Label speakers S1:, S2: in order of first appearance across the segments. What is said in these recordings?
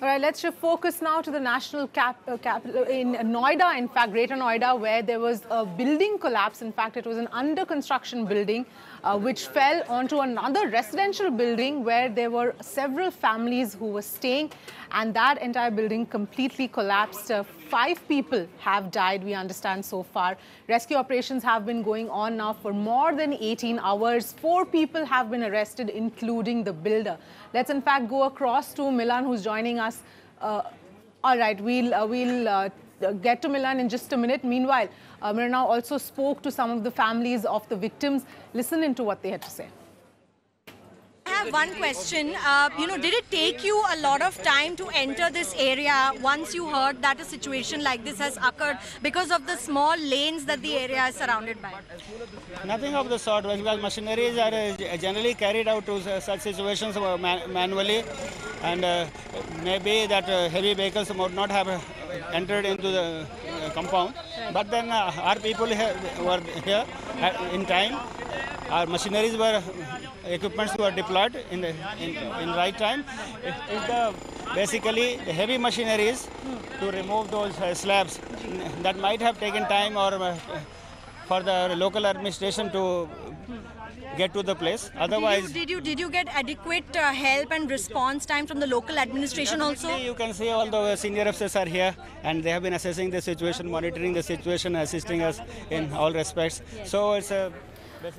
S1: All right, let's shift focus now to the national capital in Noida, in fact, Greater Noida, where there was a building collapse. In fact, it was an under construction building which fell onto another residential building where there were several families who were staying, and that entire building completely collapsed. 5 people have died, we understand so far. Rescue operations have been going on now for more than 18 hours. 4 people have been arrested, including the builder. Let's in fact go across to Milan, who's joining us. All right, we'll get to Milan in just a minute. Meanwhile, Myrna also spoke to some of the families of the victims. Listen into what they had to say.
S2: I have one question. Did it take you a lot of time to enter this area once you heard that a situation like this has occurred because of the small lanes that the area is surrounded by?
S3: Nothing of the sort, because machineries are generally carried out to such situations manually, and maybe that heavy vehicles would not have entered into the compound. But then our people were here in time. Our machineries were, equipments were deployed in right time. Basically, the heavy machineries to remove those slabs that might have taken time, or for the local administration to get to the place. Otherwise,
S2: did you get adequate help and response time from the local administration also?
S3: You can see all the senior officers are here, and they have been assessing the situation, monitoring the situation, assisting us in all respects. So it's a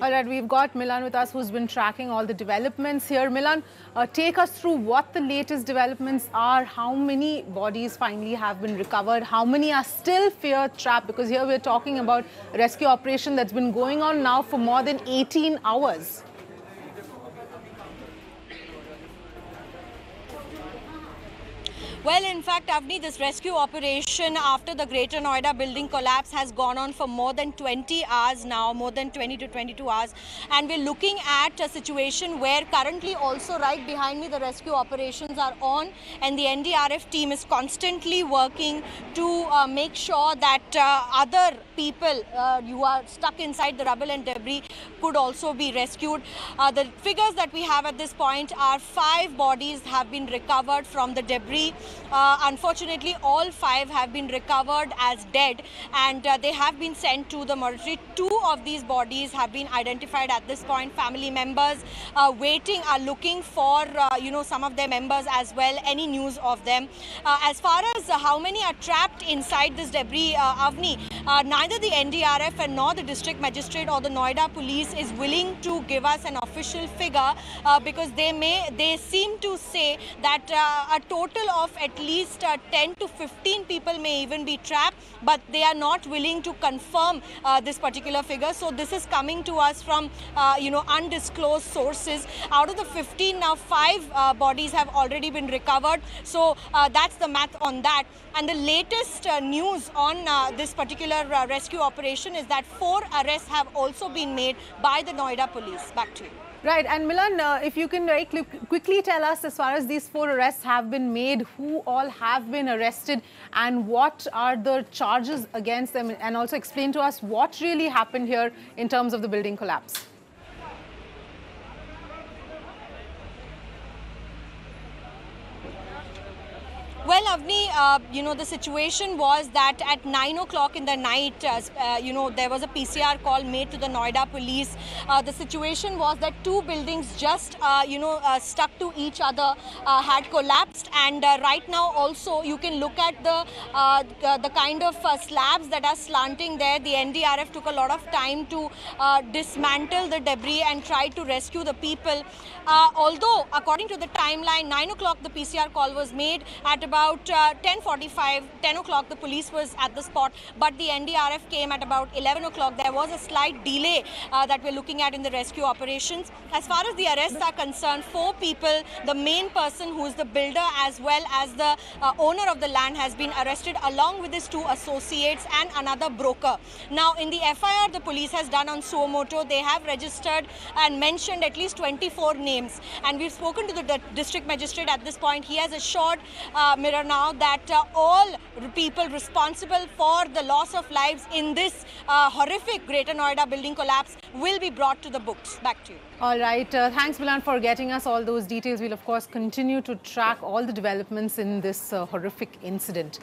S1: all right, we've got Milan with us, who's been tracking all the developments here. Milan, take us through what the latest developments are. How many bodies finally have been recovered? How many are still fear trapped? Because here we're talking about a rescue operation that's been going on now for more than 18 hours.
S2: Well, in fact, Avni, this rescue operation after the Greater Noida building collapse has gone on for more than 20 hours now, more than 20 to 22 hours. And we're looking at a situation where currently also right behind me the rescue operations are on, and the NDRF team is constantly working to make sure that other people who are stuck inside the rubble and debris could also be rescued. The figures that we have at this point are 5 bodies have been recovered from the debris. Unfortunately, all 5 have been recovered as dead, and they have been sent to the mortuary. 2 of these bodies have been identified at this point. Family members waiting are looking for some of their members as well, any news of them. As far as how many are trapped inside this debris, Avni, neither the NDRF and nor the district magistrate or the Noida police is willing to give us an official figure, because they seem to say that a total of at least 10 to 15 people may even be trapped, but they are not willing to confirm this particular figure. So this is coming to us from undisclosed sources. Out of the 15, now 5 bodies have already been recovered. So that's the math on that. And the latest news on this particular rescue operation is that 4 arrests have also been made by the Noida police. Back to you.
S1: Right, and Milan, if you can very quickly tell us, as far as these 4 arrests have been made, who all have been arrested and what are the charges against them, and also explain to us what really happened here in terms of the building collapse.
S2: Well, Avni, the situation was that at 9 o'clock in the night, there was a PCR call made to the Noida police. The situation was that 2 buildings just, stuck to each other had collapsed. And right now also you can look at the kind of slabs that are slanting there. The NDRF took a lot of time to dismantle the debris and try to rescue the people. Although, according to the timeline, 9 o'clock the PCR call was made. At about 10:45, 10 o'clock the police was at the spot, but the NDRF came at about 11 o'clock. There was a slight delay that we're looking at in the rescue operations. As far as the arrests are concerned, 4 people, the main person who is the builder as well as the owner of the land has been arrested, along with his 2 associates and another broker. Now, in the FIR the police has done on suo moto, they have registered and mentioned at least 24 names. And we've spoken to the district magistrate at this point. He has assured Mirror, now that all people responsible for the loss of lives in this horrific Greater Noida building collapse will be brought to the books. Back to you.
S1: All right. Thanks, Milan, for getting us all those details. We'll, of course, continue to track all the developments in this horrific incident.